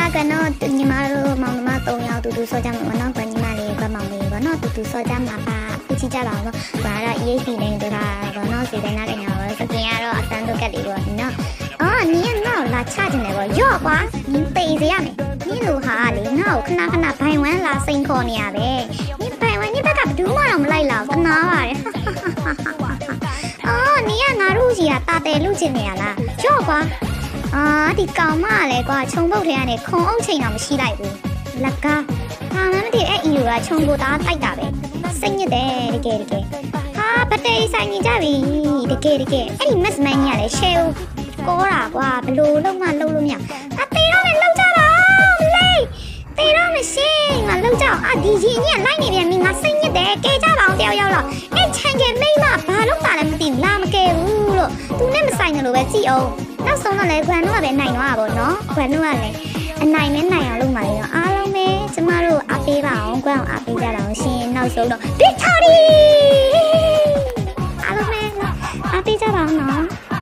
လာကနော်ညီမတို့မောင်နှမ3ယောက်တူတူဆော့ကြမှာနော်ကွညီမလေးကမောင်လေးပေါ့နော်တူတူဆော့ကြမှာပါခုချကြပါအောင်နော်ဘာတော့ EHP နဲ့တို့တာပေါ့နော်စီတိုင်းနာကညာပါစကင်ကတော့အတန်းတို့ကက်လေးပေါ့နော်အော်ညီကနော်လာချကျင်တယ်ပေါ့ရော့ကွာညီသိစေရမယ်ညီလိုဟာလေငါ့ကိုခဏခဏဘိုင်ဝမ်းလာစိန်ခေါ်နေရတယ်ညီဘိုင်ဝမ်းညီဘက်ကဘယ်သူမှတော့မလိုက်လာဘူးကနာပါတယ်အော်ညီကငါတို့ကြီးကတာတယ်လူချင်နေရလားရော့ကွာဒီကောင်မလည်းကွာခြုံပုတ်ထဲကနေခုံအုပ်ချိန်တော့မရှိလိုက်ဘူးလက်ကားဟာမမသိအဲ့အီလိုကခြုံကိုသားတိုက်တာပဲစိတ်ညစ်တယ်တကယ်ဟာဘတ်တရီဆိုင်နေကြပြီတကယ်အဲ့ဒီမက်မန်ကြီးကလည်းရှယ်ကိုကောတာကွာဘလို့လုံးမလုံးလို့မရတေတော့လည်းလုံးကြပါမလေးတေတော့မရှိငါလုံးကြအောင်ဒီကြီးကြီးကလိုက်နေပြန်ပြီငါစိတ်ညစ်တယ်ကဲကြပါအောင်တယောက်ယောက်တော့အဲ့ချန်ကဲမိမဘာလို့ပါလဲမသိလာမကဲဘူးလို့သူနဲ့မဆိုင်တယ်လို့ပဲကြည့်အောင်နောက်ဆုံးတော့လည်းခွန်တို့ကပဲနိုင်သွားတာပေါ့နော်ခွန်တို့ကလည်းအနိုင်နဲ့နိုင်အောင်လုပ်ပါလေနော်အားလုံးပဲကျမတို့အားပေးပါအောင်ခွန်အောင်အားပေးကြပါအောင်ရှင်နောက်ဆုံးတော့ victory